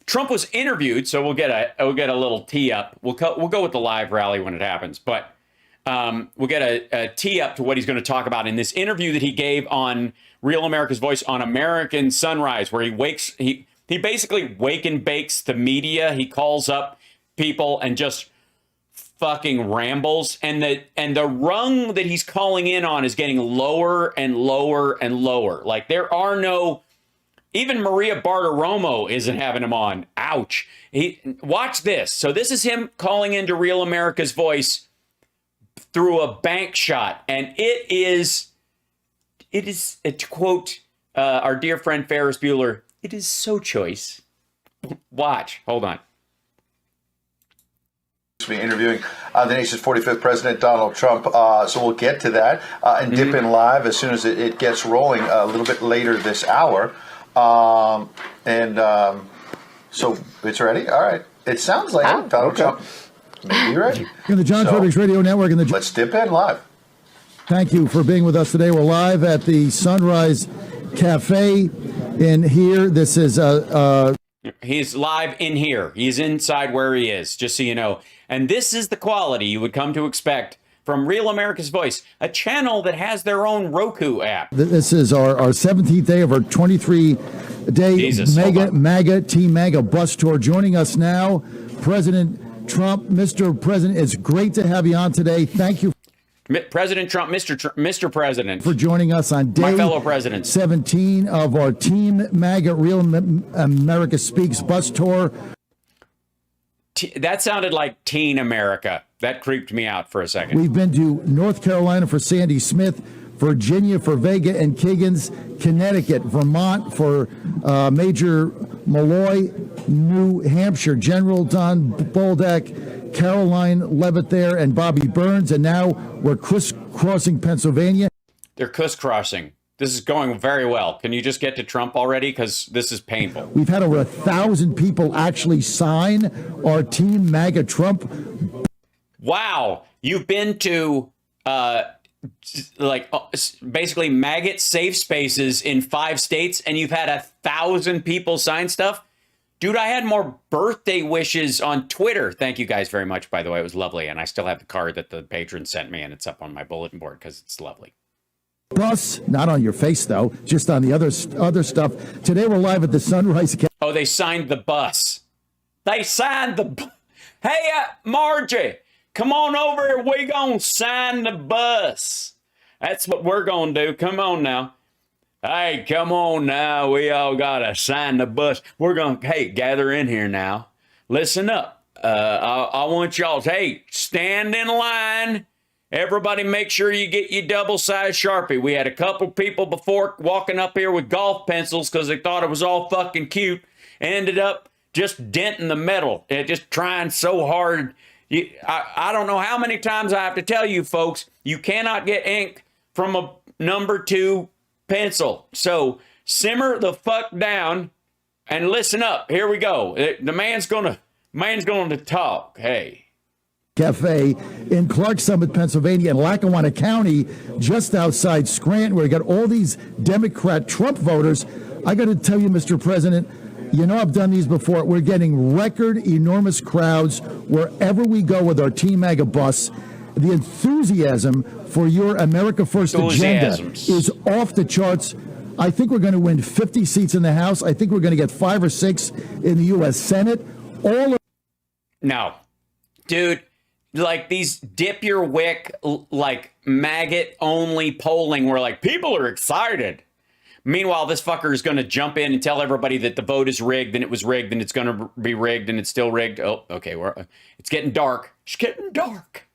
Trump was interviewed, so we'll get a little tee up. We'll go with the live rally when it happens, but we'll get a tee up to what he's going to talk about in this interview that he gave on Real America's Voice on American Sunrise, where he basically wake and bakes the media. He calls up people and just fucking rambles, and the rung that he's calling in on is getting lower and lower and lower. Like, there are no. Even Maria Bartiromo isn't having him on. Ouch. Watch this. So this is him calling into Real America's Voice through a bank shot. And it is, to quote our dear friend Ferris Bueller, it is so choice. Watch. Hold on. Interviewing the nation's 45th president, Donald Trump. So we'll get to that and dip in live as soon as it gets rolling a little bit later this hour. So it's ready? All right. It sounds like Donald Trump may be ready. In the John Frederick's Radio Network. Let's dip in live. Thank you for being with us today. We're live at the Sunrise Cafe in here. This is he's live in here. He's inside where he is, just so you know. And this is the quality you would come to expect from Real America's Voice, a channel that has their own Roku app. This is our 17th day of our 23-day MAGA Team MAGA bus tour. Joining us now, President Trump. Mr. President, it's great to have you on today. Thank you. President Trump, Mr. President. For joining us on day my fellow presidents. 17 of our Team MAGA Real America Speaks bus tour. That sounded like Teen America. That creeped me out for a second. We've been to North Carolina for Sandy Smith, Virginia for Vega and Kiggins, Connecticut, Vermont for Major Malloy, New Hampshire, General Don Bolduc, Caroline Levitt there, and Bobby Burns. And now we're crisscrossing Pennsylvania. They're crisscrossing. This is going very well. Can you just get to Trump already? Because this is painful. We've had over 1,000 people actually sign our Team MAGA Trump. Wow. You've been to basically MAGAt safe spaces in 5 states, and you've had 1,000 people sign stuff? Dude, I had more birthday wishes on Twitter. Thank you guys very much, by the way. It was lovely. And I still have the card that the patron sent me, and it's up on my bulletin board because it's lovely. Bus, not on your face, though, just on the other stuff. Today, we're live at the Sunrise Cafe. Oh, they signed the bus. They signed the bus. Hey, Margie, come on over here. We gonna sign the bus. That's what we're gonna do. Come on now. Hey, come on now. We all gotta sign the bus. We're gonna, gather in here now. Listen up. I want y'all to, stand in line. Everybody make sure you get your double-sized Sharpie. We had a couple people before walking up here with golf pencils because they thought it was all fucking cute. Ended up just denting the metal. Just trying so hard. I don't know how many times I have to tell you folks, you cannot get ink from a number 2 pencil. So simmer the fuck down and listen up. Here we go. The man's gonna talk. Hey. Cafe in Clark Summit, Pennsylvania, in Lackawanna County, just outside Scranton, where you got all these Democrat Trump voters. I got to tell you, Mr. President, you know I've done these before. We're getting record enormous crowds wherever we go with our Team MAGA bus. The enthusiasm for your America First agenda is off the charts. I think we're going to win 50 seats in the House. I think we're going to get 5 or 6 in the U.S. Senate. No, dude. Like these dip your wick, like MAGAt only polling where like people are excited. Meanwhile, this fucker is going to jump in and tell everybody that the vote is rigged and it was rigged and it's going to be rigged and it's still rigged. Oh, okay. It's getting dark. It's getting dark.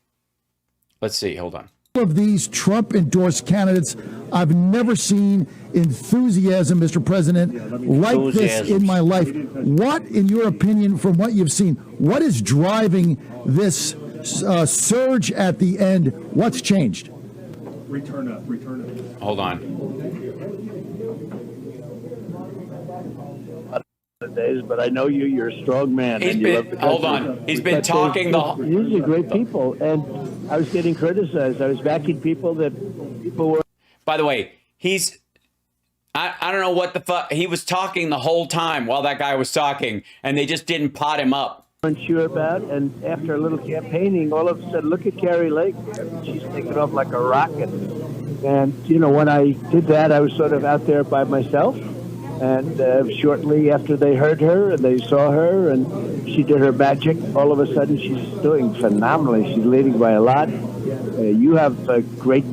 Let's see. Hold on. Of these Trump-endorsed candidates, I've never seen enthusiasm, Mr. President, like this in my life. What, in your opinion, from what you've seen, what is driving this surge at the end? What's changed? Return up. Hold on. Days, but I know you're a strong man. He's been talking Usually great people, and I was getting criticized. I was backing people that people were. By the way, I don't know what the fuck. He was talking the whole time while that guy was talking, and they just didn't pot him up. Unsure about, and after a little campaigning, all of a sudden, look at Carrie Lake. She's taking off like a rocket. And, you know, when I did that, I was sort of out there by myself. And shortly after they heard her and they saw her and she did her magic, all of a sudden she's doing phenomenally. She's leading by a lot. You have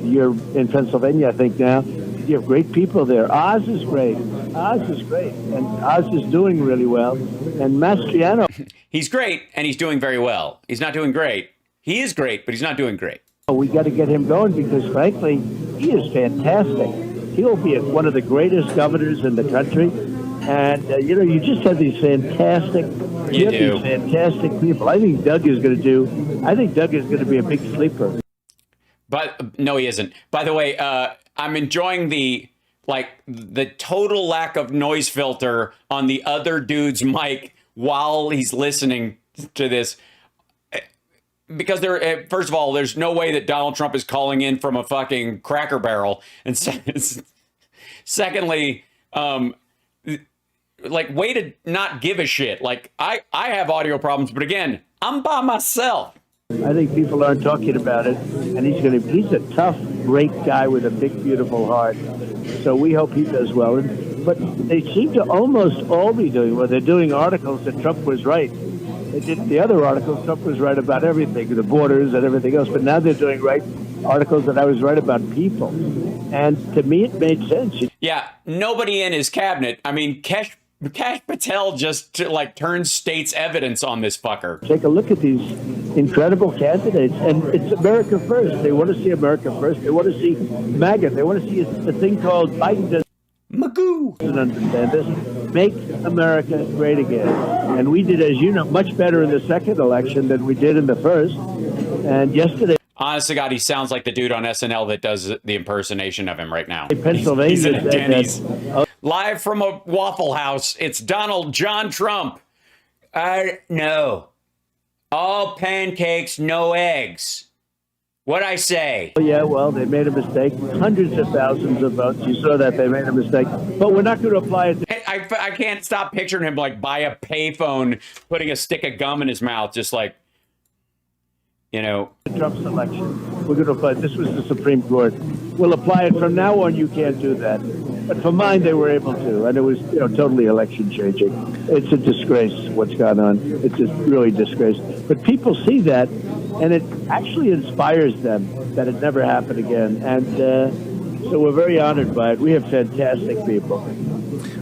you're in Pennsylvania, I think now. You have great people there. Oz is great. Oz is great. And Oz is doing really well. And Mastriano. He's great, and he's doing very well. He's not doing great. He is great, but he's not doing great. We got to get him going because, frankly, he is fantastic. He'll be one of the greatest governors in the country. And, you know, you just have these fantastic, fantastic people. I think Doug is going to be a big sleeper. But no, he isn't. By the way, I'm enjoying the total lack of noise filter on the other dude's mic while he's listening to this. Because first of all, there's no way that Donald Trump is calling in from a fucking Cracker Barrel. And secondly, way to not give a shit. Like, I have audio problems, but again, I'm by myself. I think people aren't talking about it, and he's a tough, great guy with a big, beautiful heart. So we hope he does well. But they seem to almost all be doing well. They're doing articles that Trump was right. They did the other articles. Trump was right about everything, the borders and everything else. But now they're doing articles that I was right about people. And to me, it made sense. Yeah, nobody in his cabinet. I mean, Kash Patel just turned state's evidence on this fucker. Take a look at these incredible candidates, and it's America first. They want to see America first. They want to see MAGAt. They want to see a thing called Biden doesn't understand this. Make America great again. And we did, as you know, much better in the second election than we did in the first. And yesterday, honest to God, he sounds like the dude on SNL that does the impersonation of him right now. Pennsylvania, he's in a Denny's. Live from a Waffle House, it's Donald John Trump. No. All pancakes, no eggs. What'd I say? Yeah, well, they made a mistake. Hundreds of thousands of votes. You saw that they made a mistake. But we're not going to apply it. I can't stop picturing him by a payphone, putting a stick of gum in his mouth, just like, you know. Trump's election. We're going to apply it. This was the Supreme Court. We'll apply it from now on. You can't do that. But for mine, they were able to. And it was, totally election changing. It's a disgrace what's gone on. It's just really disgrace. But people see that, and it actually inspires them that it never happened again. And so we're very honored by it. We have fantastic people.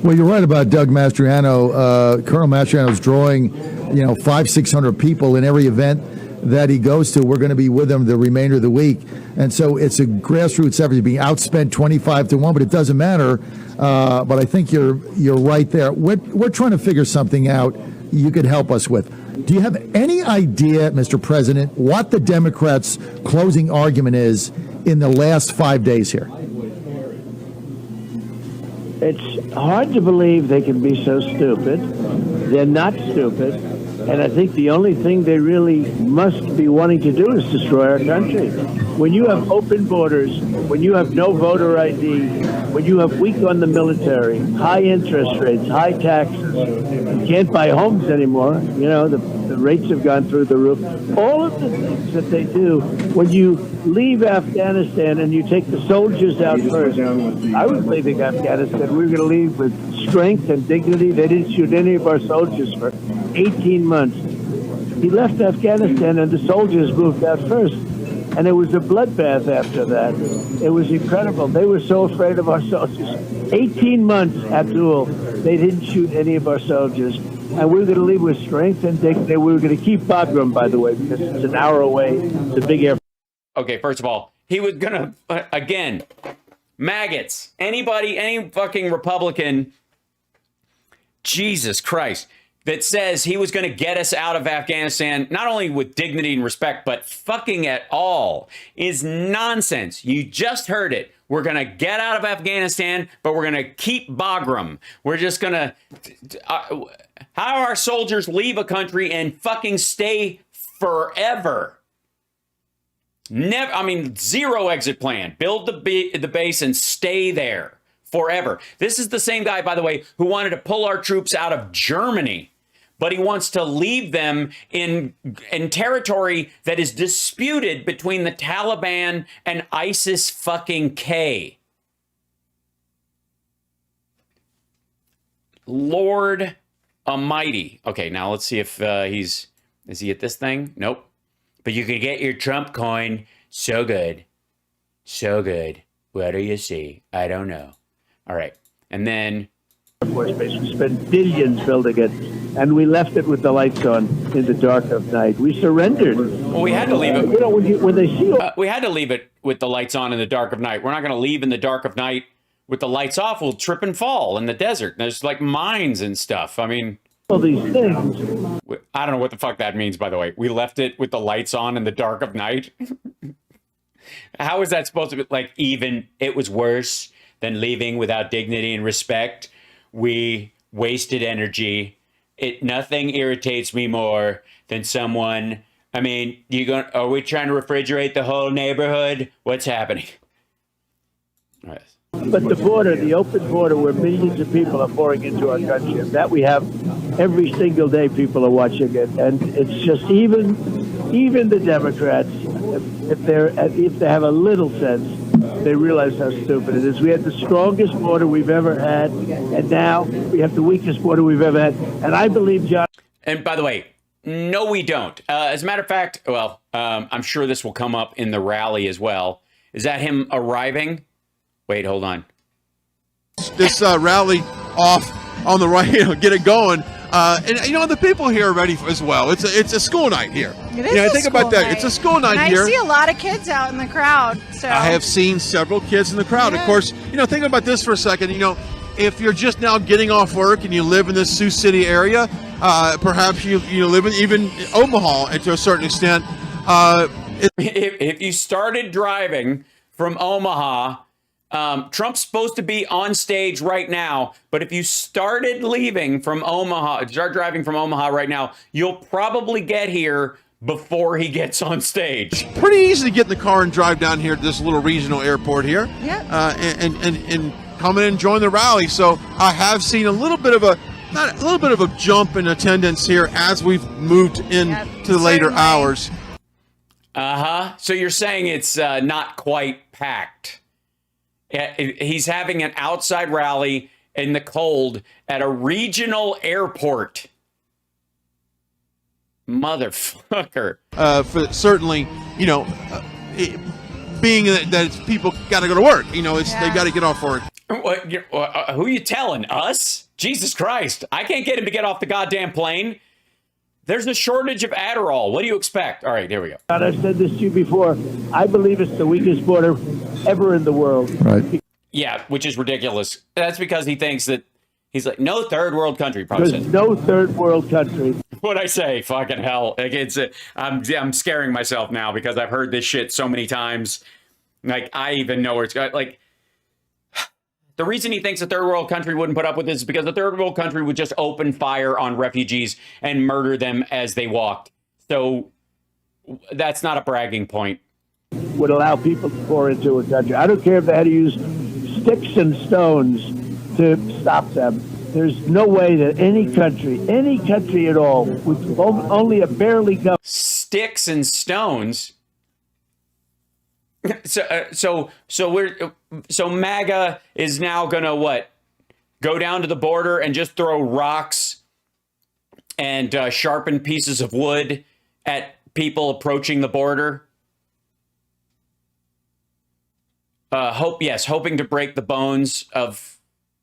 Well, you're right about Doug Mastriano. Colonel Mastriano's drawing, 500-600 people in every event that he goes to. We're going to be with him the remainder of the week. And so it's a grassroots effort, being outspent 25-1, but it doesn't matter. But I think you're right there. We're trying to figure something out you could help us with. Do you have any idea, Mr. President, what the Democrats' closing argument is in the last 5 days here? It's hard to believe they can be so stupid. They're not stupid. And I think the only thing they really must be wanting to do is destroy our country. When you have open borders, when you have no voter ID, when you have weak on the military, high interest rates, high taxes, you can't buy homes anymore. The rates have gone through the roof. All of the things that they do, when you leave Afghanistan and you take the soldiers out first, I was leaving Afghanistan. We were going to leave with strength and dignity. They didn't shoot any of our soldiers for 18 months. He left Afghanistan and the soldiers moved out first. And it was a bloodbath after that. It was incredible. They were so afraid of our soldiers. 18 months, Abdul, they didn't shoot any of our soldiers. And we were going to leave with strength and dignity. We were going to keep Bagram, by the way, because it's an hour away. It's a big air. Okay, first of all, he was going to, again, maggots. Any fucking Republican, Jesus Christ, that says he was going to get us out of Afghanistan, not only with dignity and respect, but fucking at all, is nonsense. You just heard it. We're going to get out of Afghanistan, but we're going to keep Bagram. We're just going to... how do our soldiers leave a country and fucking stay forever? Never. Zero exit plan. Build the base and stay there forever. This is the same guy, by the way, who wanted to pull our troops out of Germany, but he wants to leave them in territory that is disputed between the Taliban and ISIS fucking K. Lord Almighty. Okay, now let's see if is he at this thing? Nope. But you could get your Trump coin. So good. So good. What do you see? I don't know. All right. And then Air Force Base. We spent billions building it, and we left it with the lights on in the dark of night. We surrendered. Well, we had to leave it. You know, when they see We had to leave it with the lights on in the dark of night. We're not going to leave in the dark of night with the lights off. We'll trip and fall in the desert. There's like mines and stuff. I mean, all these things, I don't know what the fuck that means, by the way. We left it with the lights on in the dark of night. How is that supposed to be? Like, even it was worse than leaving without dignity and respect. We wasted energy. Nothing irritates me more than someone. I mean, are we trying to refrigerate the whole neighborhood? What's happening? All right. But the border, the open border, where millions of people are pouring into our country, and that we have every single day, people are watching it, and it's just even the Democrats, if they have a little sense, they realize how stupid it is. We had the strongest border we've ever had, and now we have the weakest border we've ever had. And I believe, John. And by the way, no, we don't. As a matter of fact, well, I'm sure this will come up in the rally as well. Is that him arriving? Wait, hold on. This rally off on the right, get it going. And the people here are ready as well. It's a school night here. It is. Think about that. It's a school night and here. I see a lot of kids out in the crowd. So I have seen several kids in the crowd. Yeah. Of course, think about this for a second. If you're just now getting off work and you live in this Sioux City area, perhaps you live in even Omaha to a certain extent. If you started driving from Omaha. Trump's supposed to be on stage right now, but if you started driving from Omaha right now, you'll probably get here before he gets on stage. Pretty easy to get in the car and drive down here to this little regional airport here. Yep. And come in and join the rally. So I have seen a little bit of a jump in attendance here as we've moved into the later hours. So you're saying it's not quite packed. He's having an outside rally in the cold at a regional airport. Motherfucker. For certainly, being that people got to go to work, they've got to get off work. Who are you telling? Us? Jesus Christ. I can't get him to get off the goddamn plane. There's a shortage of Adderall. What do you expect? All right, here we go. And I've said this to you before. I believe it's the weakest border ever in the world. Right. Yeah, which is ridiculous. That's because he thinks that he's like, no third world country. Probably There's no third world country. What'd I say? Fucking hell. Like, I'm scaring myself now because I've heard this shit so many times. Like, I even know where it's going. Like, the reason he thinks a third world country wouldn't put up with this is because the third world country would just open fire on refugees and murder them as they walked. So that's not a bragging point. Would allow people to pour into a country. I don't care if they had to use sticks and stones to stop them. There's no way that any country at all, with only a barely government. Sticks and stones. So MAGA is now gonna what? Go down to the border and just throw rocks and sharpened pieces of wood at people approaching the border. Hoping to break the bones of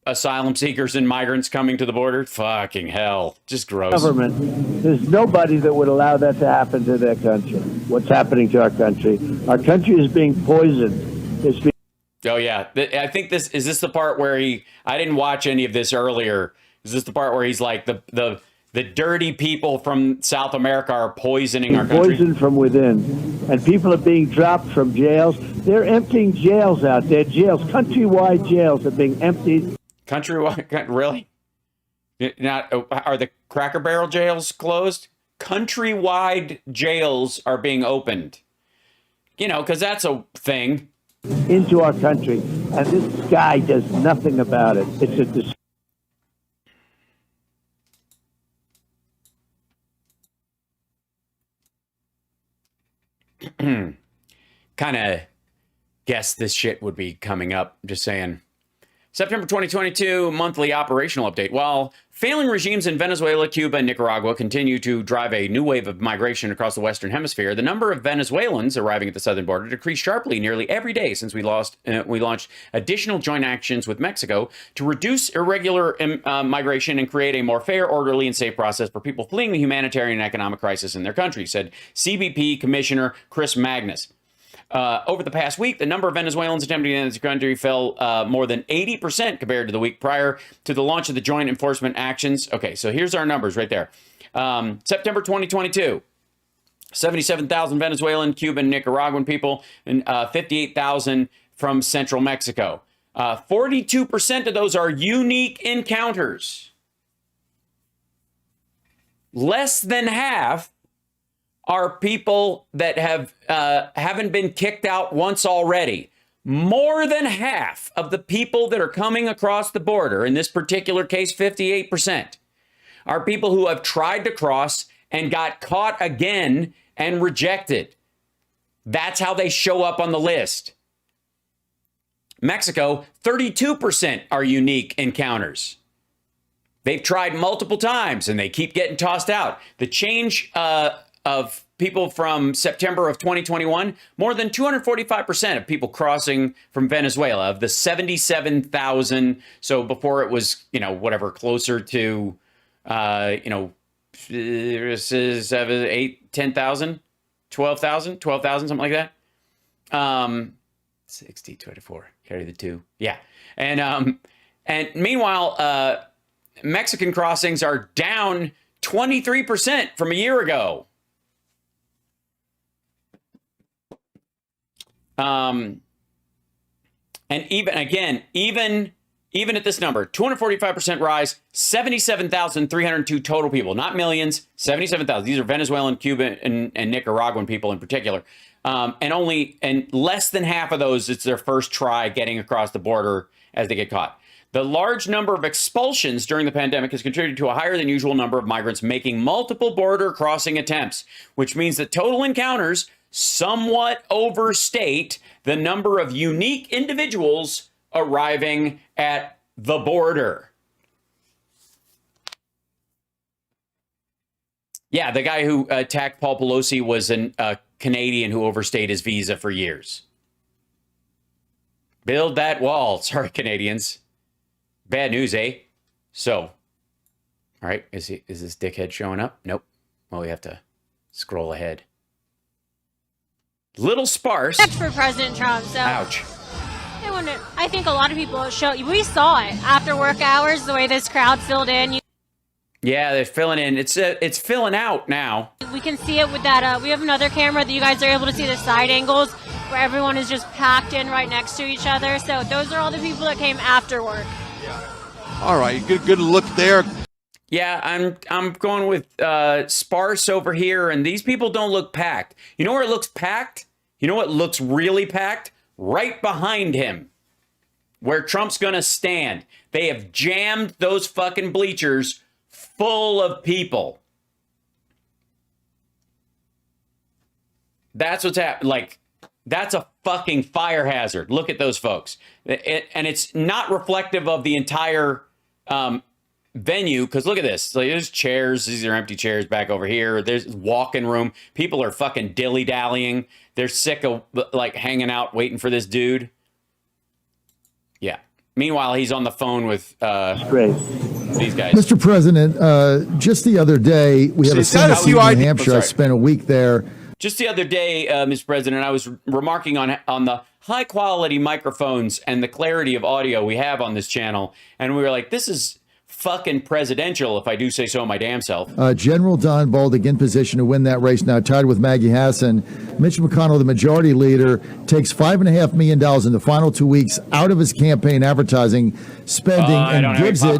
asylum seekers and migrants coming to the border. Fucking hell, just gross. Government. There's nobody that would allow that to happen to their country. What's happening to our country? Our country is being poisoned. Oh yeah, I think this is the part where I didn't watch any of this earlier. Is this the part where he's like the dirty people from South America are poisoning our country? Poisoned from within, and people are being dropped from jails. They're emptying jails out there. Jails, countrywide jails, are being emptied. Countrywide, really? Are the Cracker Barrel jails closed? Countrywide jails are being opened. Because that's a thing. Into our country. And this guy does nothing about it. It's a kind of guessed this shit would be coming up. Just saying. September 2022 monthly operational update. While failing regimes in Venezuela, Cuba, and Nicaragua continue to drive a new wave of migration across the Western Hemisphere, the number of Venezuelans arriving at the southern border decreased sharply nearly every day since we launched additional joint actions with Mexico to reduce irregular migration and create a more fair, orderly, and safe process for people fleeing the humanitarian and economic crisis in their country, said CBP Commissioner Chris Magnus. Over the past week, the number of Venezuelans attempting to enter the country fell more than 80% compared to the week prior to the launch of the joint enforcement actions. Okay, so here's our numbers right there. September 2022, 77,000 Venezuelan, Cuban, Nicaraguan people, and 58,000 from central Mexico. 42% of those are unique encounters. Less than half are people that haven't been kicked out once already. More than half of the people that are coming across the border, in this particular case, 58%, are people who have tried to cross and got caught again and rejected. That's how they show up on the list. Mexico, 32% are unique encounters. They've tried multiple times and they keep getting tossed out. The change of people from September of 2021, more than 245% of people crossing from Venezuela, of the 77,000. So before it was, closer to, 7, 8, 10,000, 12,000, something like that. 60, 24, carry the 2. Yeah. And meanwhile, Mexican crossings are down 23% from a year ago. And even at this number, 245% rise, 77,302 total people, not millions, 77,000. These are Venezuelan, Cuban, and Nicaraguan people in particular. And less than half of those, it's their first try getting across the border as they get caught. The large number of expulsions during the pandemic has contributed to a higher than usual number of migrants making multiple border crossing attempts, which means that total encounters somewhat overstate the number of unique individuals arriving at the border. Yeah, the guy who attacked Paul Pelosi was a Canadian who overstayed his visa for years. Build that wall. Sorry, Canadians. Bad news, eh? So, all right, is this dickhead showing up? Nope. Well, we have to scroll ahead. Little sparse. For President Trump, so. Ouch. I think a lot of people we saw it after work hours, the way this crowd filled in. Yeah, they're filling in. It's filling out now. We can see it with that. We have another camera that you guys are able to see the side angles where everyone is just packed in right next to each other. So those are all the people that came after work. All right, good look there. Yeah, I'm going with sparse over here, and these people don't look packed. You know where it looks packed? You know what looks really packed? Right behind him, where Trump's gonna stand. They have jammed those fucking bleachers full of people. That's what's happening. Like, that's a fucking fire hazard. Look at those folks. And it's not reflective of the entire venue, because look at this. Like, there's chairs. These are empty chairs back over here. There's walk-in room. People are fucking dilly-dallying. They're sick of hanging out waiting for this dude. Yeah. Meanwhile, he's on the phone with these guys. Mr. President, just the other day, we had a Senate in New Hampshire. I spent a week there. Just the other day, Mr. President, I was remarking on the high-quality microphones and the clarity of audio we have on this channel, and we were like, this is fucking presidential, if I do say so my damn self. General Don Bolduc in position to win that race now, tied with Maggie Hassan. Mitch McConnell, the majority leader, takes $5.5 million in the final 2 weeks out of his campaign advertising spending and gives it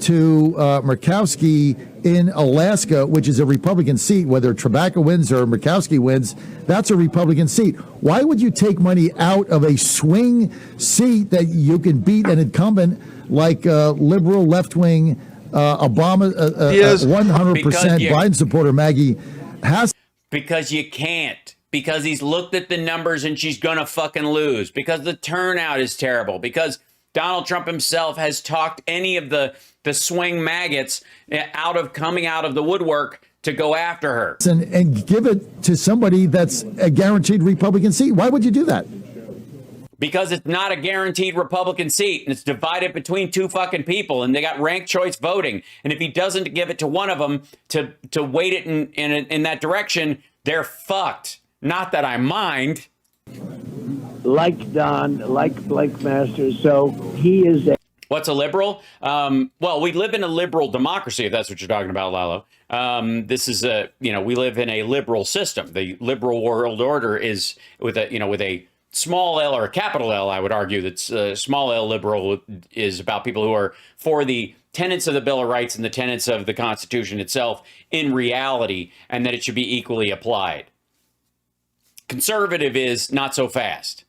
to Murkowski in Alaska, which is a Republican seat, whether Trebacka wins or Murkowski wins, that's a Republican seat. Why would you take money out of a swing seat that you can beat an incumbent like liberal, left-wing, Obama, 100% Biden supporter Maggie has? Because you can't. Because he's looked at the numbers and she's going to fucking lose. Because the turnout is terrible. Because Donald Trump himself has talked any of the swing MAGAts coming out of the woodwork to go after her. And give it to somebody that's a guaranteed Republican seat. Why would you do that? Because it's not a guaranteed Republican seat, and it's divided between two fucking people, and they got ranked choice voting. And if he doesn't give it to one of them to weight it in that direction, they're fucked. Not that I mind. Like Don, like Masters, so he is a... What's a liberal? Well, we live in a liberal democracy, if that's what you're talking about, Lalo. This is we live in a liberal system. The liberal world order is with a small L or a capital L. I would argue that small L liberal is about people who are for the tenets of the Bill of Rights and the tenets of the Constitution itself in reality, and that it should be equally applied. Conservative is not so fast.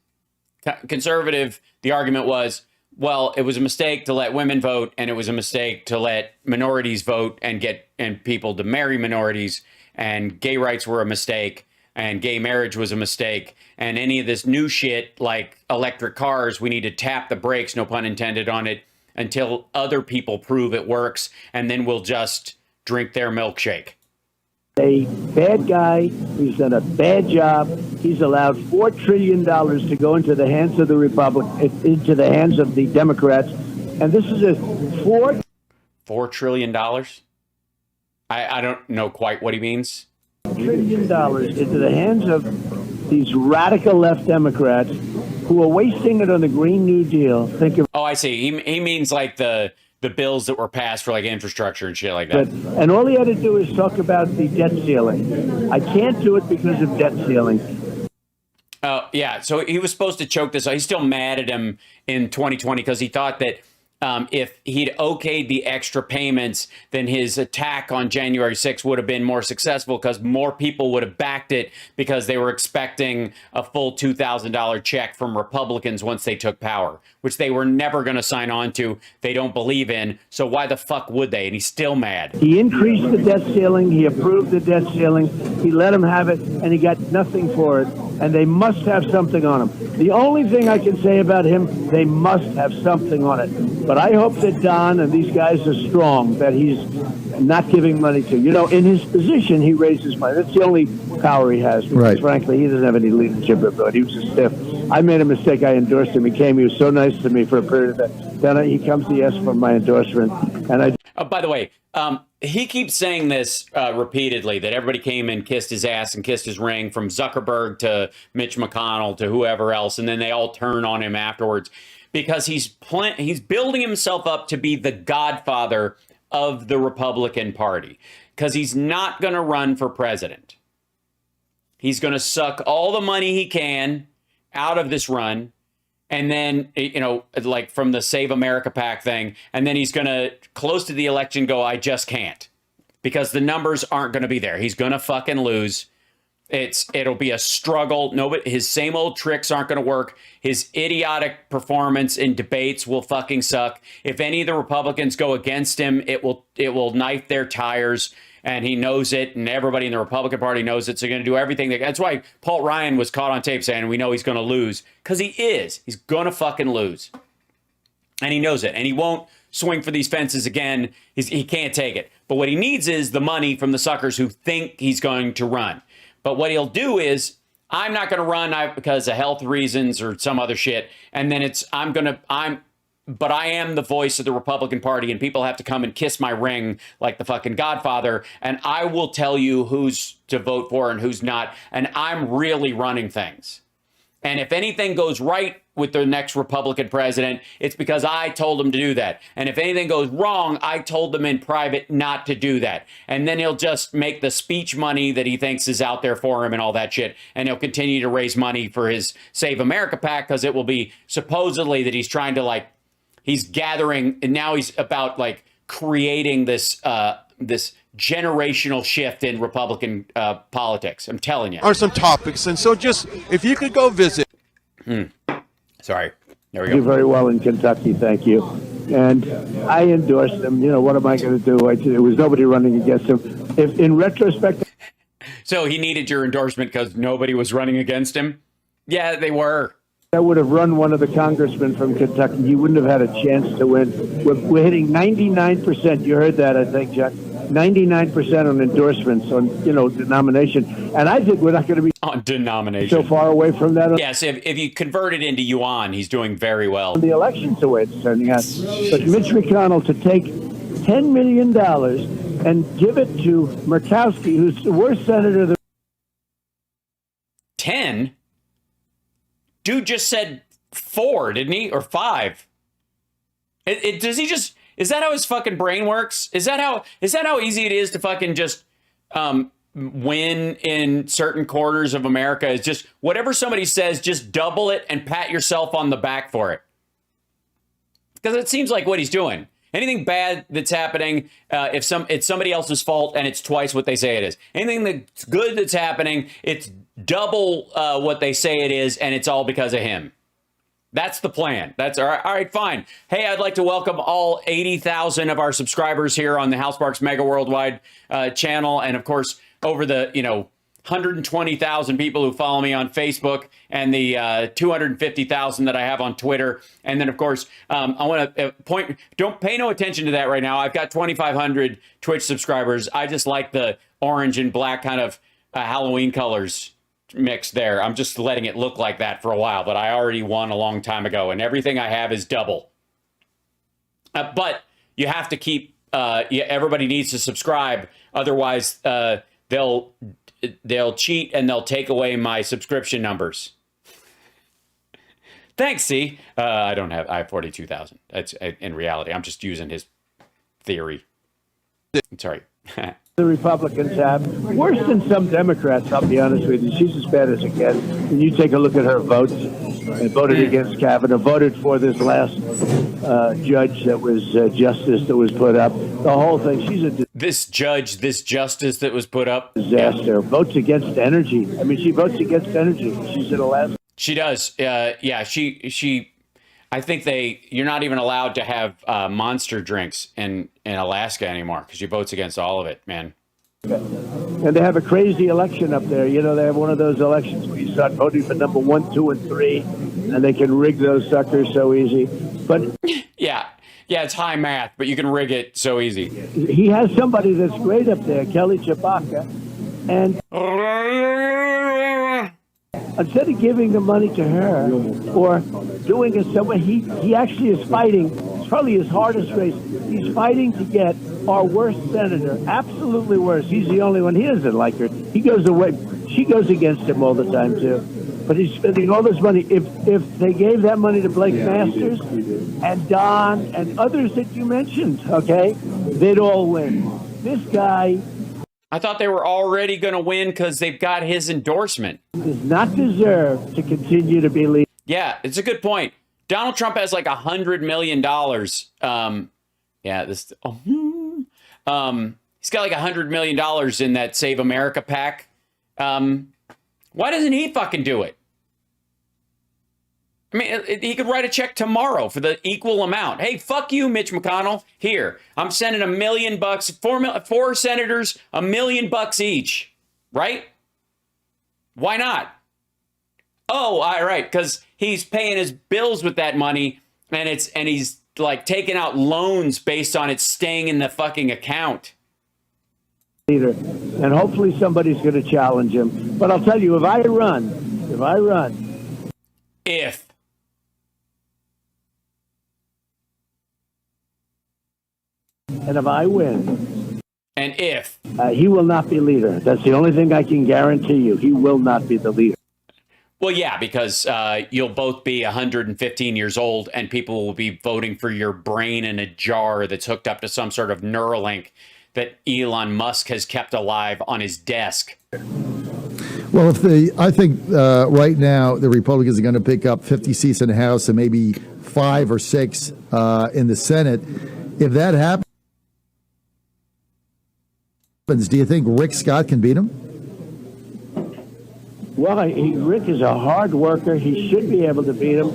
Conservative, the argument was, well, it was a mistake to let women vote, and it was a mistake to let minorities vote and people to marry minorities, and gay rights were a mistake, and gay marriage was a mistake, and any of this new shit like electric cars, we need to tap the brakes, no pun intended, on it until other people prove it works, and then we'll just drink their milkshake. A bad guy. He's done a bad job. He's allowed $4 trillion to go into the hands of into the hands of the Democrats, and this is a $4 trillion. I don't know quite what he means. $4 trillion into the hands of these radical left Democrats who are wasting it on the Green New Deal. Think of. Oh, I see. He means like the bills that were passed for like infrastructure and shit like that. And all he had to do is talk about the debt ceiling. I can't do it because of debt ceiling. Oh, yeah. So he was supposed to choke this. He's still mad at him in 2020 because he thought that if he'd okayed the extra payments, then his attack on January 6th would have been more successful because more people would have backed it because they were expecting a full $2,000 check from Republicans once they took power, which they were never going to sign on to. They don't believe in. So why the fuck would they? And he's still mad. He increased the debt ceiling. He approved the debt ceiling. He let him have it, and he got nothing for it. And they must have something on him. The only thing I can say about him, they must have something on it. But I hope that Don and these guys are strong, that he's not giving money to. In his position, he raises money. That's the only power he has. Because, right. Frankly, he doesn't have any leadership ability. He was a stiff. I made a mistake. I endorsed him. He was so nice to me for a period of time. Then he comes to ask for my endorsement. And by the way, he keeps saying this repeatedly, that everybody came and kissed his ass and kissed his ring, from Zuckerberg to Mitch McConnell to whoever else, and then they all turn on him afterwards because he's building himself up to be the godfather of the Republican Party because he's not going to run for president. He's going to suck all the money he can out of this run. And then, like from the Save America PAC thing, and then he's going to, close to the election, go, I just can't. Because the numbers aren't going to be there. He's going to fucking lose. It'll be a struggle. His same old tricks aren't going to work. His idiotic performance in debates will fucking suck. If any of the Republicans go against him, it will knife their tires. And he knows it, and everybody in the Republican Party knows it, so they're going to do everything. That's why Paul Ryan was caught on tape saying, we know he's going to lose, because he is. He's going to fucking lose. And he knows it, and he won't swing for these fences again. He can't take it. But what he needs is the money from the suckers who think he's going to run. But what he'll do is, I'm not going to run because of health reasons or some other shit, and then but I am the voice of the Republican Party, and people have to come and kiss my ring like the fucking Godfather, and I will tell you who's to vote for and who's not, and I'm really running things. And if anything goes right with the next Republican president, it's because I told him to do that. And if anything goes wrong, I told them in private not to do that. And then he'll just make the speech money that he thinks is out there for him and all that shit. And he'll continue to raise money for his Save America PAC because it will be supposedly that he's trying to he's gathering, and now he's about creating this generational shift in Republican politics. I'm telling you. Are some topics, and so just if you could go visit. Sorry. There we Do go. very well in Kentucky, thank you. And I endorsed him. You know, what am I going to do? There was nobody running against him. If in retrospect, So he needed your endorsement because nobody was running against him? Yeah, they were. I would have run one of the congressmen from Kentucky. He wouldn't have had a chance to win. We're hitting 99%. You heard that, I think, Chuck. 99% on endorsements on, the nomination. And I think we're not going to be On denomination. so far away from that. Yes, if you convert it into yuan, he's doing very well. The election's the way it's turning out. But Mitch McConnell to take $10 million and give it to Murkowski, who's the worst senator that 10? Dude just said 4, didn't he? Or 5? Does he just... Is that how his fucking brain works? Is that how easy it is to fucking just win in certain quarters of America? Is just whatever somebody says, just double it and pat yourself on the back for it. Because it seems like what he's doing. Anything bad that's happening, it's somebody else's fault and it's twice what they say it is. Anything that's good that's happening, it's double what they say it is, and it's all because of him. That's the plan. That's all right. All right, fine. Hey, I'd like to welcome all 80,000 of our subscribers here on the House Sparks Mega Worldwide channel. And of course, over the, 120,000 people who follow me on Facebook and the 250,000 that I have on Twitter. And then, of course, I want to don't pay no attention to that right now. I've got 2,500 Twitch subscribers. I just like the orange and black kind of Halloween colors mix there. I'm just letting it look like that for a while, but I already won a long time ago, and everything I have is double. But you have to keep, everybody needs to subscribe. Otherwise, they'll cheat and they'll take away my subscription numbers. Thanks, C. I have 42,000. That's in reality. I'm just using his theory. Sorry. the Republicans have, worse than some Democrats, I'll be honest with you. She's as bad as it gets. And you take a look at her votes, and voted against Kavanaugh, voted for this last judge that was justice that was put up. The whole thing, she's a this justice that was put up. Disaster. Yeah. Votes against energy. I mean, she votes against energy. She's in Alaska. She does. Yeah, she I think you're not even allowed to have monster drinks in Alaska anymore because she votes against all of it, man. And they have a crazy election up there. You know, they have one of those elections where you start voting for number 1, 2, and 3, and they can rig those suckers so easy. But yeah, it's high math, but you can rig it so easy. He has somebody that's great up there, Kelly Chewbacca, and instead of giving the money to her or doing it somewhere, he actually is fighting. It's probably his hardest race. He's fighting to get our worst senator, absolutely worst. He's the only one. He doesn't like her. He goes away. She goes against him all the time, too. But he's spending all this money. If they gave that money to Blake Masters and Don and others that you mentioned, okay, they'd all win. This guy... I thought they were already going to win because they've got his endorsement. Does not deserve to continue to be leader. Yeah, it's a good point. Donald Trump has like $100 million. He's got like $100 million in that Save America PAC. Why doesn't he fucking do it? I mean, he could write a check tomorrow for the equal amount. Hey, fuck you, Mitch McConnell. Here, I'm sending $1 million, four senators, $1 million each, right? Why not? Oh, all right, because he's paying his bills with that money, and he's like taking out loans based on it staying in the fucking account. And hopefully somebody's going to challenge him. But I'll tell you, if I run, and if I win, and if he will not be leader. That's the only thing I can guarantee you. He will not be the leader. Well, yeah, because you'll both be 115 years old and people will be voting for your brain in a jar that's hooked up to some sort of Neuralink that Elon Musk has kept alive on his desk. Well, I think right now the Republicans are going to pick up 50 seats in the House and maybe 5 or 6 in the Senate. If that happens, Do you think Rick Scott can beat him? Well, Rick is a hard worker. He should be able to beat him.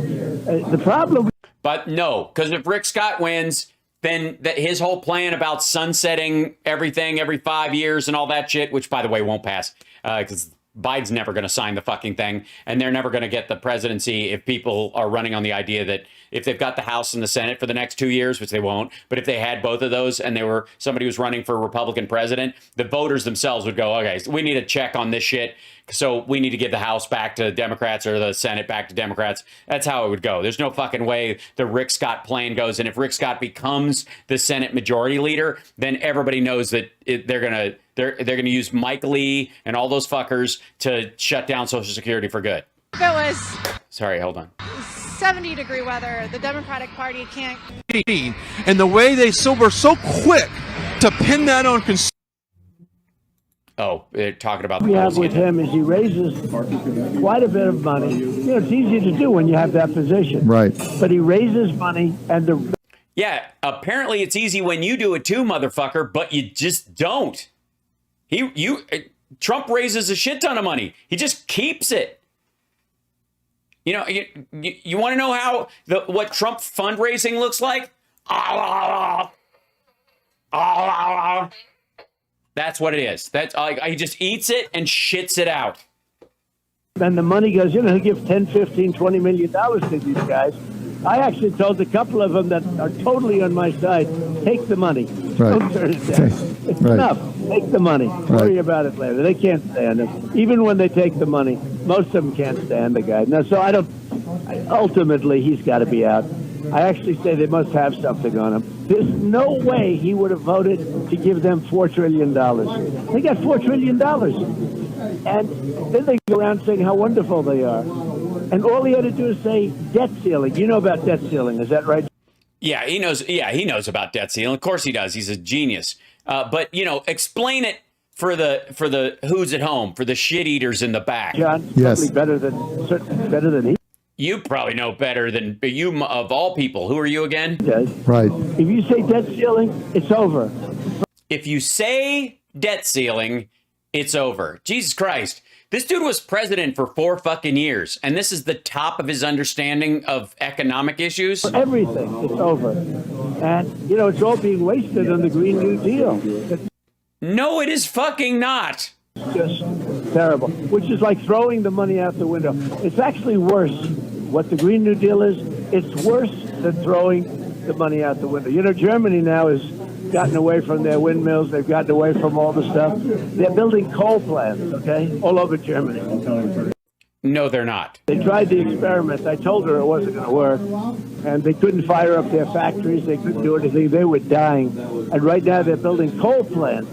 The problem... But no, because if Rick Scott wins, then his whole plan about sunsetting everything every 5 years and all that shit, which, by the way, won't pass, because Biden's never going to sign the fucking thing, and they're never going to get the presidency if people are running on the idea that if they've got the House and the Senate for the next 2 years, which they won't, but if they had both of those and somebody was running for Republican president, the voters themselves would go, okay, so we need a check on this shit, so we need to give the House back to Democrats or the Senate back to Democrats. That's how it would go. There's no fucking way the Rick Scott plan goes, and if Rick Scott becomes the Senate majority leader, then everybody knows that they're gonna use Mike Lee and all those fuckers to shut down Social Security for good. If it was Sorry, hold on. 70-degree weather, the Democratic Party can't. And the way they were so quick to pin that on Oh, they're talking about the we have with him is he raises quite a bit of money. It's easy to do when you have that position. Right. But he raises money, and Yeah, apparently it's easy when you do it too, motherfucker, but you just don't. Trump raises a shit ton of money. He just keeps it. You know, you want to know how what Trump fundraising looks like? That's what it is. That's he just eats it and shits it out. And the money goes, he'll give 10, 15, 20 million dollars to these guys. I actually told a couple of them that are totally on my side, take the money. Right. Don't turn it down. It's Right. enough. Take the money. Worry about it later. They can't stand him. Even when they take the money, most of them can't stand the guy. Now, so ultimately, he's got to be out. I actually say they must have something on him. There's no way he would have voted to give them $4 trillion. They got $4 trillion. And then they go around saying how wonderful they are. And all he had to do is say debt ceiling. You know about debt ceiling, is that right? Yeah, he knows. Yeah, he knows about debt ceiling. Of course he does. He's a genius. But explain it for the who's at home, for the shit eaters in the back. John, Yes. probably better than he You probably know better than you of all people. Who are you again? does. Right. If you say debt ceiling, it's over. If you say debt ceiling, it's over. Jesus Christ. This dude was president for 4 fucking years, and this is the top of his understanding of economic issues. Everything, it's over. And, it's all being wasted on the Green New Deal. It's No, it is fucking not. just terrible, which is like throwing the money out the window. It's actually worse. What the Green New Deal is, it's worse than throwing the money out the window. Germany now has gotten away from their windmills. They've gotten away from all the stuff. They're building coal plants, okay, all over Germany. No, they're not. They tried the experiment. I told her it wasn't going to work. And they couldn't fire up their factories. They couldn't do anything. They were dying. And right now they're building coal plants.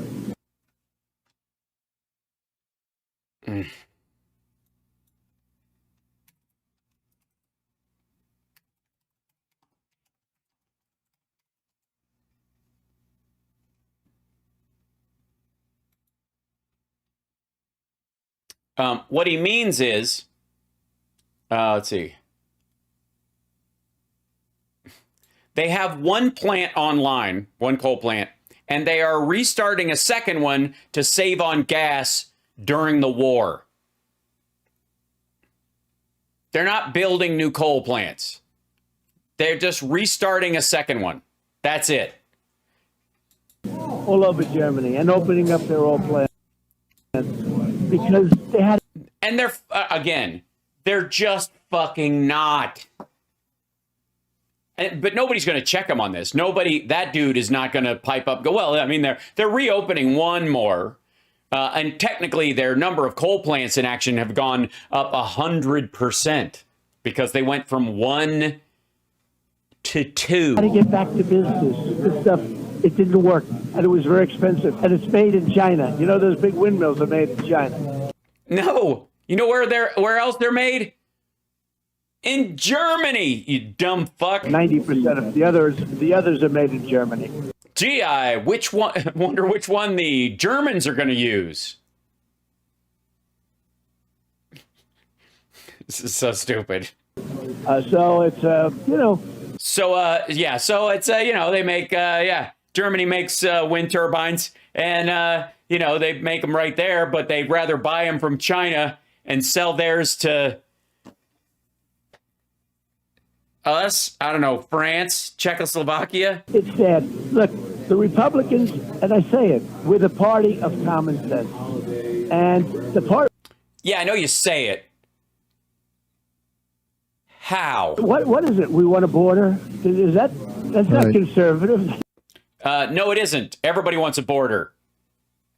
What he means is, let's see. They have one plant online, one coal plant, and they are restarting a second one to save on gas during the war. They're not building new coal plants. They're just restarting a second one. That's it. All over Germany and opening up their oil plants because they had. And they're, again, they're just fucking not. But nobody's going to check them on this. That dude is not going to pipe up. Go, well, I mean, they're reopening one more. And technically, their number of coal plants in action have gone up 100% because they went from 1 to 2. How to get back to business. This stuff, it didn't work, and it was very expensive. And it's made in China. Those big windmills are made in China. No. You know where else they're made? In Germany, you dumb fuck. 90% of the others are made in Germany. Gee, wonder which one the Germans are going to use. This is so stupid. So it's, So it's, they make, Germany makes wind turbines. And, you know, they make them right there, but they'd rather buy them from China and sell theirs to us, I don't know, France, Czechoslovakia. It's sad. Look, the Republicans, and I say it, we're the party of common sense. And the party... Yeah, I know you say it. How? What is it? We want a border? That's not conservative. No, it isn't. Everybody wants a border.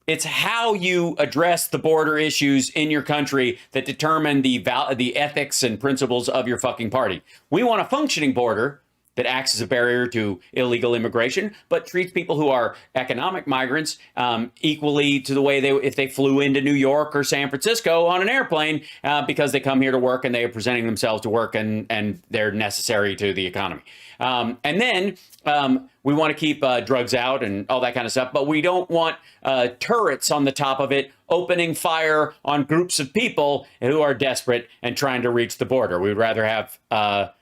It's how you address the border issues in your country that determine the ethics and principles of your fucking party. We want a functioning border that acts as a barrier to illegal immigration, but treats people who are economic migrants equally to the way if they flew into New York or San Francisco on an airplane because they come here to work and they are presenting themselves to work and they're necessary to the economy. And then we want to keep drugs out and all that kind of stuff, but we don't want turrets on the top of it opening fire on groups of people who are desperate and trying to reach the border. We would rather have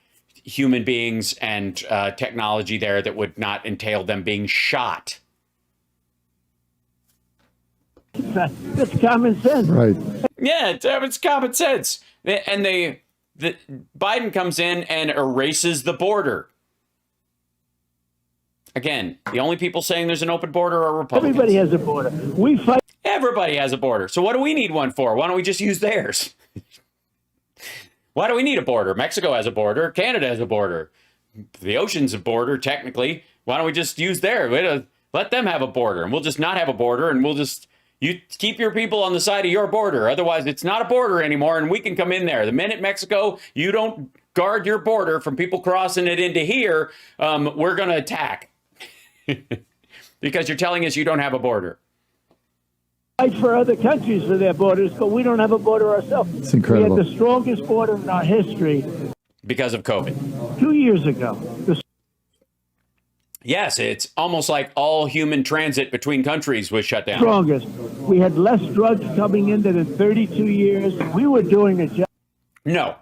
human beings and technology there that would not entail them being shot. That's common sense. Right. Yeah, it's common sense. And the Biden comes in and erases the border. Again, the only people saying there's an open border are Republicans. Everybody has a border. We fight. Everybody has a border. So what do we need one for? Why don't we just use theirs? Why do we need a border? Mexico has a border. Canada has a border. The ocean's a border, technically. Why don't we just use theirs? Let them have a border, and we'll just not have a border, and you keep your people on the side of your border. Otherwise, it's not a border anymore, and we can come in there. The minute Mexico, you don't guard your border from people crossing it into here, we're going to attack. Because you're telling us you don't have a border. Fight for other countries for their borders, but we don't have a border ourselves. It's incredible. We had the strongest border in our history. Because of COVID. 2 years ago. Yes, it's almost like all human transit between countries was shut down. Strongest. We had less drugs coming in than in 32 years. We were doing a job. No.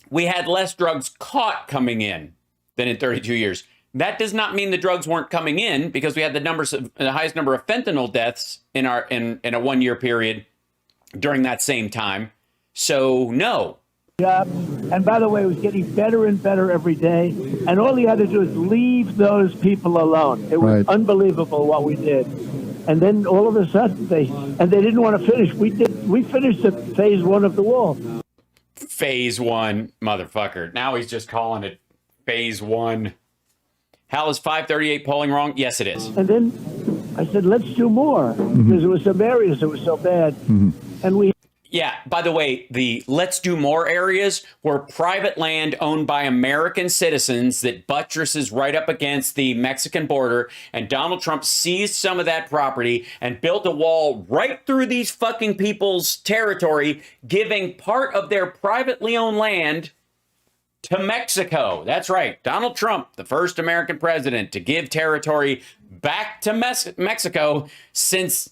We had less drugs caught coming in than in 32 years. That does not mean the drugs weren't coming in, because we had the highest number of fentanyl deaths in a 1 year period during that same time. So no. And by the way, it was getting better and better every day. And all you had to do is leave those people alone. It was unbelievable what we did. And then all of a sudden they didn't want to finish. We finished the phase 1 of the wall. Phase 1, motherfucker. Now he's just calling it phase 1. How is 538 polling wrong? Yes, it is. And then I said, let's do more, because there were some areas that were so bad. And yeah, by the way, the let's do more areas were private land owned by American citizens that buttresses right up against the Mexican border. And Donald Trump seized some of that property and built a wall right through these fucking people's territory, giving part of their privately owned land to Mexico. That's right. Donald Trump, the first American president to give territory back to Mexico since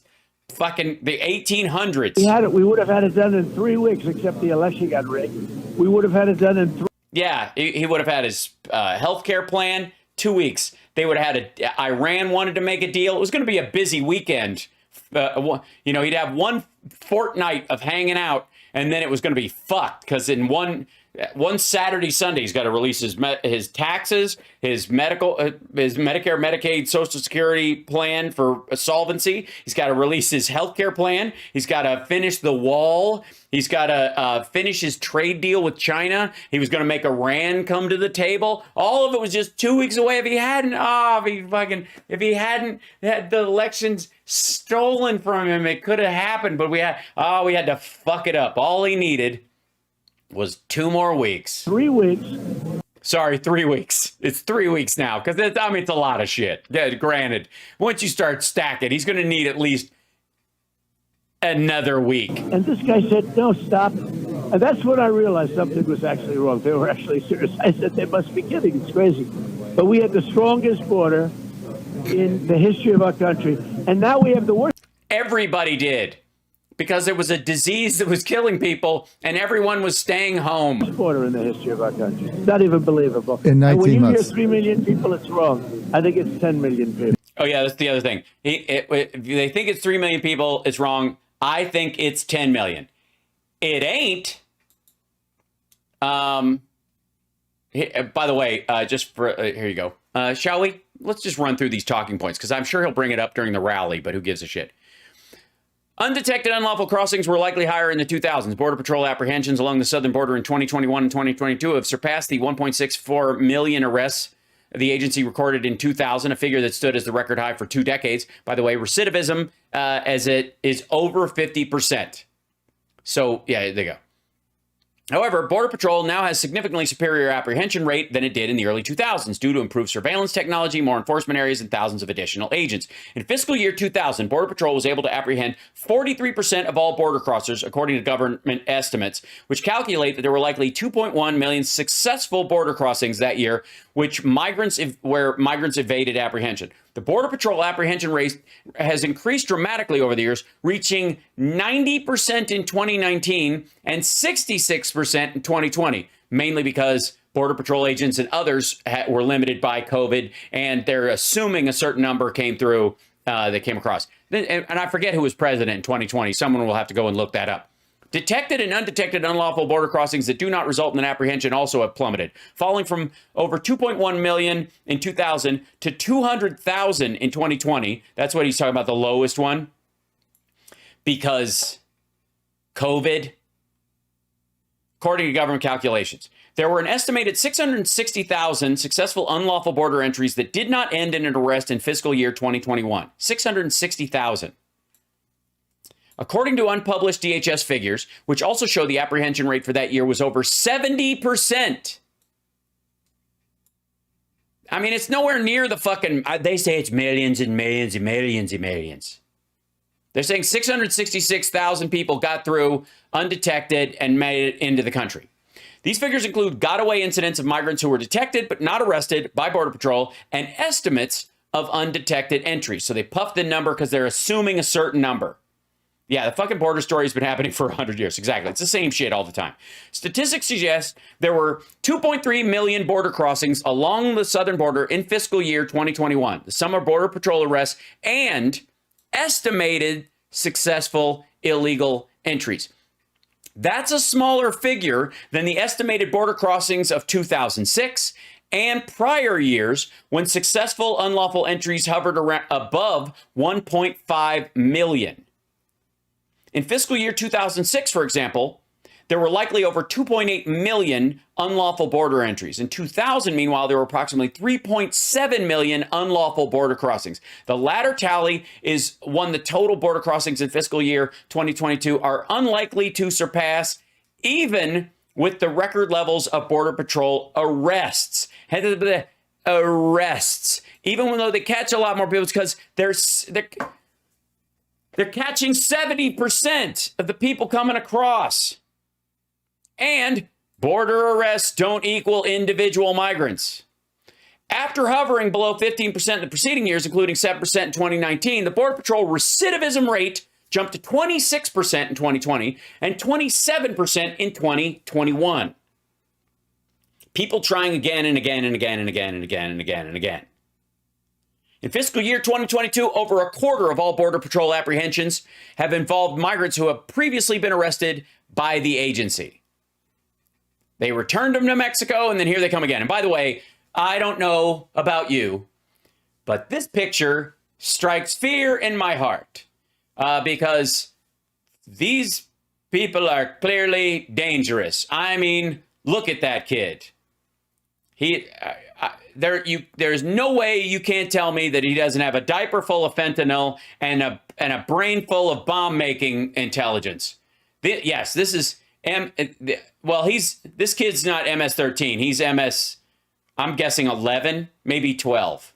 fucking the 1800s. We would have had it done in 3 weeks, except the election got rigged. We would have had it done in 3. Yeah, he would have had his health care plan 2 weeks. They would have had Iran wanted to make a deal. It was going to be a busy weekend. He'd have one fortnight of hanging out, and then it was going to be fucked, because in one Saturday, Sunday, he's got to release his taxes, his Medicare, Medicaid, Social Security plan for solvency. He's got to release his healthcare plan. He's got to finish the wall. He's got to finish his trade deal with China. He was going to make Iran come to the table. All of it was just 2 weeks away. If he hadn't had the elections stolen from him, it could have happened. But we had to fuck it up. All he needed was 2 more weeks. 3 weeks. Sorry, 3 weeks. It's 3 weeks now, because it's a lot of shit. Yeah, granted, once you start stacking, he's going to need at least another week. And this guy said, no, stop. And that's when I realized something was actually wrong. They were actually serious. I said, they must be kidding. It's crazy. But we had the strongest border in the history of our country. And now we have the worst. Everybody did. Because there was a disease that was killing people, and everyone was staying home. Border in the history of our country. It's not even believable. In 19 and when you months. hear 3 million people, it's wrong. I think it's 10 million people. Oh, yeah, that's the other thing. They think it's 3 million people. It's wrong. I think it's 10 million. It ain't. By the way, just for here you go. Shall we? Let's just run through these talking points because I'm sure he'll bring it up during the rally, but who gives a shit? Undetected unlawful crossings were likely higher in the 2000s. Border Patrol apprehensions along the southern border in 2021 and 2022 have surpassed the 1.64 million arrests the agency recorded in 2000, a figure that stood as the record high for 2 decades. By the way, recidivism, as it is over 50%. So, yeah, there you go. However, Border Patrol now has significantly superior apprehension rate than it did in the early 2000s due to improved surveillance technology, more enforcement areas, and thousands of additional agents. In fiscal year 2000, Border Patrol was able to apprehend 43% of all border crossers, according to government estimates, which calculate that there were likely 2.1 million successful border crossings that year, where migrants evaded apprehension. The Border Patrol apprehension rate has increased dramatically over the years, reaching 90% in 2019 and 66% in 2020, mainly because Border Patrol agents and others were limited by COVID, and they're assuming a certain number came through, they came across. And I forget who was president in 2020. Someone will have to go and look that up. Detected and undetected unlawful border crossings that do not result in an apprehension also have plummeted, falling from over 2.1 million in 2000 to 200,000 in 2020. That's what he's talking about, the lowest one. Because COVID, according to government calculations, there were an estimated 660,000 successful unlawful border entries that did not end in an arrest in fiscal year 2021. 660,000. According to unpublished DHS figures, which also show the apprehension rate for that year was over 70%. I mean, it's nowhere near the fucking, they say it's millions and millions and millions and millions. They're saying 666,000 people got through undetected and made it into the country. These figures include got-away incidents of migrants who were detected but not arrested by Border Patrol and estimates of undetected entries. So they puffed the number because they're assuming a certain number. Yeah, the fucking border story has been happening for 100 years. Exactly. It's the same shit all the time. Statistics suggest there were 2.3 million border crossings along the southern border in fiscal year 2021. The sum of Border Patrol arrests and estimated successful illegal entries. That's a smaller figure than the estimated border crossings of 2006 and prior years when successful unlawful entries hovered around above 1.5 million. In fiscal year 2006, for example, there were likely over 2.8 million unlawful border entries. In 2000, meanwhile, there were approximately 3.7 million unlawful border crossings. The latter tally is one the total border crossings in fiscal year 2022 are unlikely to surpass, even with the record levels of Border Patrol arrests. Arrests. Even though they catch a lot more people, because they're catching 70% of the people coming across. And border arrests don't equal individual migrants. After hovering below 15% in the preceding years, including 7% in 2019, the Border Patrol recidivism rate jumped to 26% in 2020 and 27% in 2021. People trying again and again and again and again and again and again and again. In fiscal year 2022, over a quarter of all Border Patrol apprehensions have involved migrants who have previously been arrested by the agency. They returned them to Mexico, and then here they come again. And by the way, I don't know about you, but this picture strikes fear in my heart because these people are clearly dangerous. I mean, look at that kid. There's no way you can't tell me that he doesn't have a diaper full of fentanyl and a brain full of bomb-making intelligence. Yes, this is this kid's not MS-13. He's MS, I'm guessing 11, maybe 12.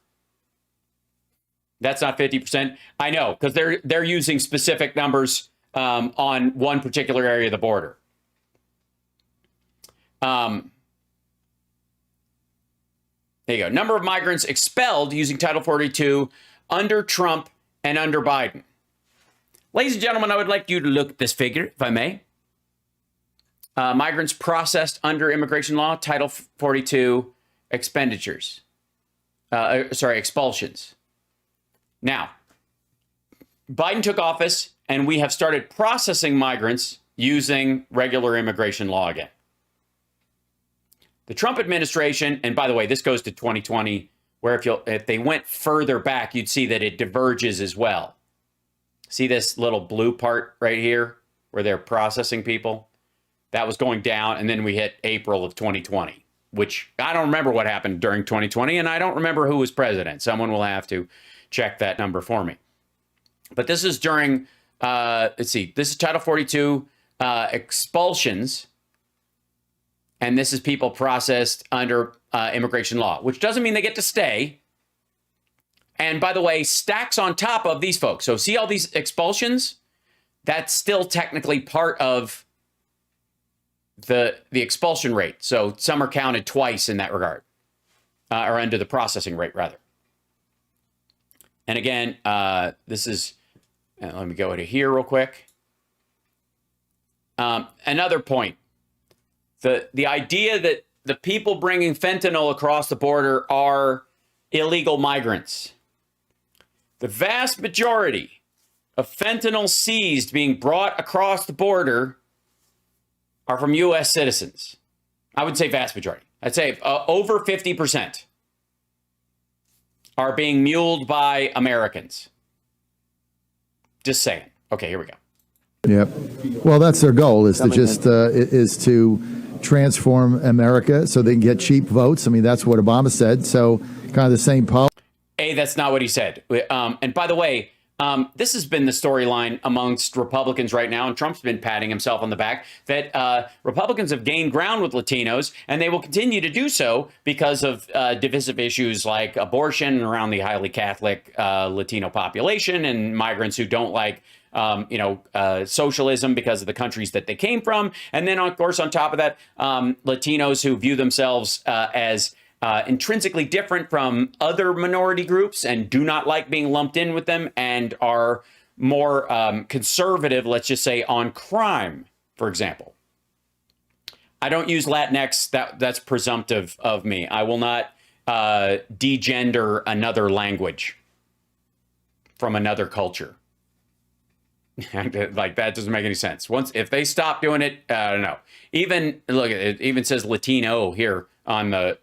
That's not 50%. I know, because they're using specific numbers on one particular area of the border. There you go. Number of migrants expelled using Title 42 under Trump and under Biden. Ladies and gentlemen, I would like you to look at this figure, if I may. Migrants processed under immigration law, Title 42 expenditures. Expulsions. Now, Biden took office, and we have started processing migrants using regular immigration law again. The Trump administration, and by the way, this goes to 2020, where if they went further back, you'd see that it diverges as well. See this little blue part right here where they're processing people? That was going down, and then we hit April of 2020, which I don't remember what happened during 2020, and I don't remember who was president. Someone will have to check that number for me. But this is during, let's see, this is Title 42 expulsions, and this is people processed under immigration law, which doesn't mean they get to stay. And by the way, stacks on top of these folks. So see all these expulsions? That's still technically part of the expulsion rate. So some are counted twice in that regard, or under the processing rate, rather. And again, this is, let me go to here real quick. Another point, the idea that the people bringing fentanyl across the border are illegal migrants. The vast majority of fentanyl seized being brought across the border are from U.S. citizens. I would say vast majority. I'd say over 50% are being muled by Americans. Just saying. Okay, here we go. Yep. Well, that's their goal, is to just is to transform America so they can get cheap votes. I mean, that's what Obama said. So kind of the same policy. That's not what he said. And by the way, this has been the storyline amongst Republicans right now, and Trump's been patting himself on the back, that Republicans have gained ground with Latinos, and they will continue to do so because of divisive issues like abortion around the highly Catholic Latino population, and migrants who don't like socialism because of the countries that they came from. And then, of course, on top of that, Latinos who view themselves as intrinsically different from other minority groups and do not like being lumped in with them, and are more conservative, let's just say, on crime, for example. I don't use Latinx. That's presumptive of me. I will not degender another language from another culture. Like, that doesn't make any sense. If they stop doing it, I don't know. Even look, it even says Latino here on the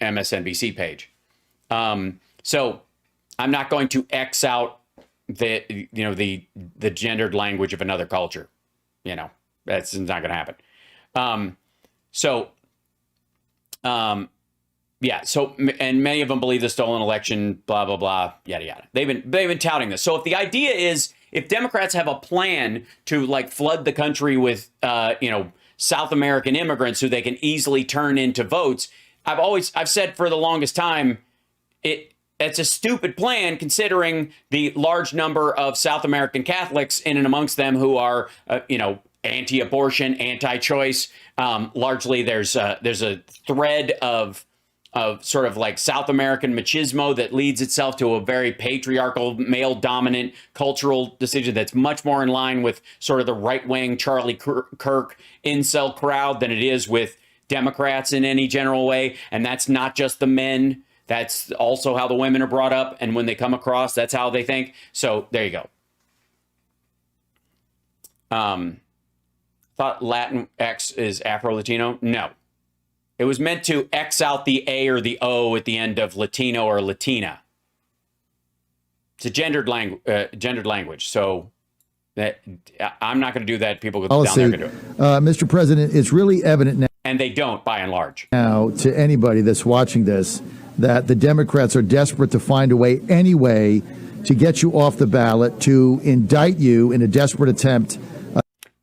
MSNBC page. So I'm not going to X out the gendered language of another culture. That's not going to happen. Yeah. So, and many of them believe the stolen election, blah, blah, blah, yada, yada. They've been touting this. So if the idea is, if Democrats have a plan to like flood the country with, South American immigrants who they can easily turn into votes, I've said for the longest time, it's a stupid plan considering the large number of South American Catholics in and amongst them who are, anti-abortion, anti-choice. Largely, there's a thread of sort of like South American machismo that leads itself to a very patriarchal, male-dominant cultural decision that's much more in line with sort of the right-wing Charlie Kirk incel crowd than it is with Democrats in any general way. And that's not just the men. That's also how the women are brought up. And when they come across, that's how they think. So there you go. Thought Latinx is Afro-Latino? No. It was meant to X out the A or the O at the end of Latino or Latina. It's a gendered language. So that I'm not going to do that. People go down there and do it. Mr. President, it's really evident now. And they don't, by and large. Now, to anybody that's watching this, that the Democrats are desperate to find a way anyway to get you off the ballot, to indict you in a desperate attempt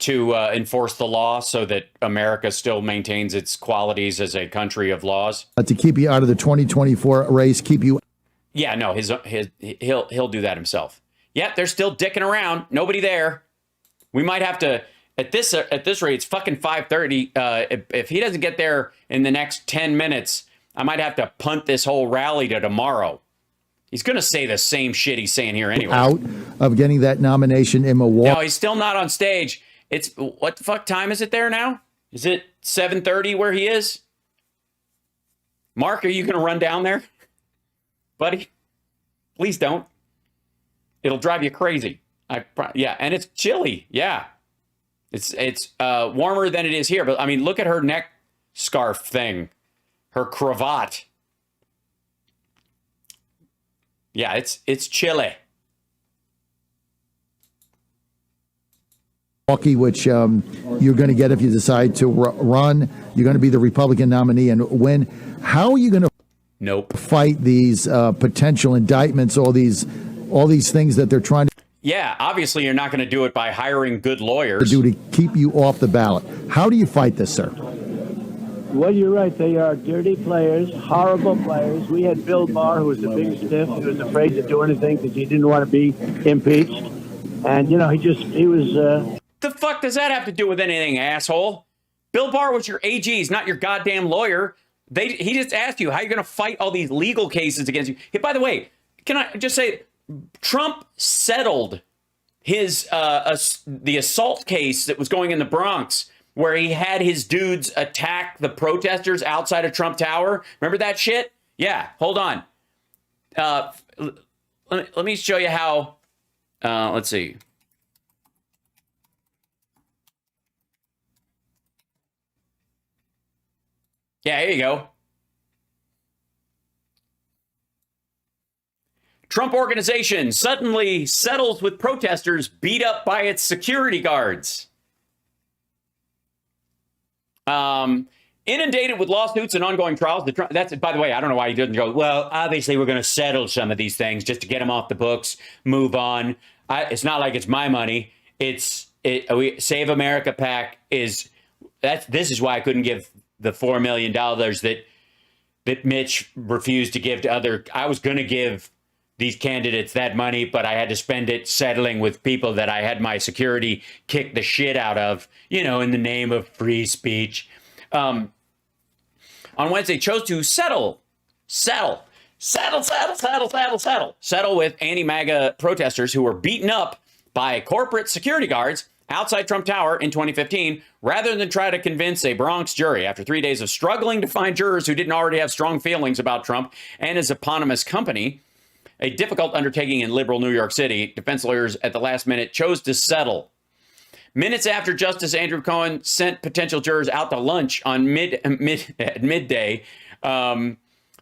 to enforce the law so that America still maintains its qualities as a country of laws. To keep you out of the 2024 race, keep you. Yeah, no, he'll do that himself. Yeah, they're still dicking around. Nobody there. We might have to, at this rate, it's fucking 5:30. If he doesn't get there in the next 10 minutes, I might have to punt this whole rally to tomorrow. He's going to say the same shit he's saying here anyway. Out of getting that nomination in Milwaukee. No, he's still not on stage. It's, what the fuck time is it there now? Is it 7:30 where he is? Mark, are you going to run down there? Buddy, please don't. It'll drive you crazy. Yeah, and it's chilly. Yeah. It's warmer than it is here. But, I mean, look at her neck scarf thing. Her cravat. Yeah, it's chilly. Wonky, which you're going to get if you decide to run. You're going to be the Republican nominee and win. How are you going to fight these potential indictments, all these things that they're trying to Yeah, obviously you're not going to do it by hiring good lawyers. do to keep you off the ballot? How do you fight this, sir? Well, you're right. They are dirty players, horrible players. We had Bill Barr, who was a big stiff. He was afraid to do anything because he didn't want to be impeached. And, you know, he was... The fuck does that have to do with anything, asshole? Bill Barr was your AG. He's not your goddamn lawyer. He just asked you how you're going to fight all these legal cases against you. Hey, by the way, can I just say, Trump settled his the assault case that was going in the Bronx, where he had his dudes attack the protesters outside of Trump Tower. Remember that shit? Yeah, hold on. Let me show you how. Let's see. Yeah, here you go. Trump organization suddenly settles with protesters beat up by its security guards. Inundated with lawsuits and ongoing trials. That's, by the way, I don't know why he doesn't go, well, obviously we're going to settle some of these things just to get them off the books, move on. It's not like it's my money. Save America PAC this is why I couldn't give the $4 million that Mitch refused to give to I was going to give these candidates that money, but I had to spend it settling with people that I had my security kick the shit out of, in the name of free speech. On Wednesday, chose to settle with anti-MAGA protesters who were beaten up by corporate security guards outside Trump Tower in 2015, rather than try to convince a Bronx jury after 3 days of struggling to find jurors who didn't already have strong feelings about Trump and his eponymous company. A difficult undertaking in liberal New York City, defense lawyers at the last minute chose to settle. Minutes after Justice Andrew Cohen sent potential jurors out to lunch on midday,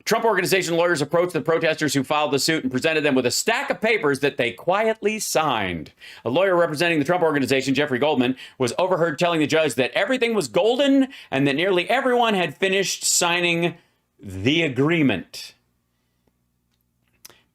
Trump Organization lawyers approached the protesters who filed the suit and presented them with a stack of papers that they quietly signed. A lawyer representing the Trump Organization, Jeffrey Goldman, was overheard telling the judge that everything was golden and that nearly everyone had finished signing the agreement.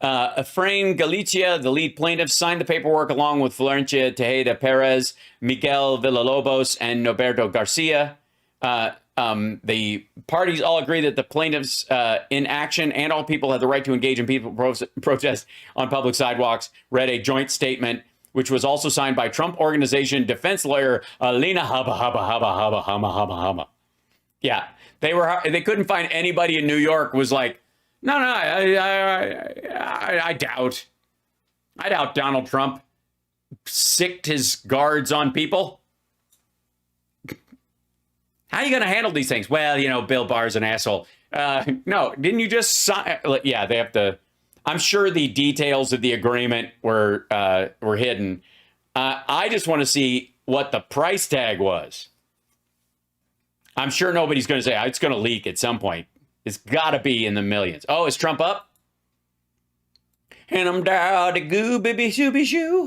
Efrain Galicia, the lead plaintiff, signed the paperwork along with Florencia Tejeda Perez, Miguel Villalobos, and Norberto Garcia. The parties all agree that the plaintiffs in action and all people have the right to engage in peaceful protest on public sidewalks read a joint statement, which was also signed by Trump Organization defense lawyer Alina Haba. Yeah, they couldn't find anybody in New York was like, no, I doubt Donald Trump sicked his guards on people. How are you going to handle these things? Well, Bill Barr's an asshole. No, didn't you just sign? Yeah, they have to. I'm sure the details of the agreement were hidden. I just want to see what the price tag was. I'm sure nobody's going to say it's going to leak at some point. It's got to be in the millions. Oh, is Trump up? And I'm down to goo, baby, shooby shoo.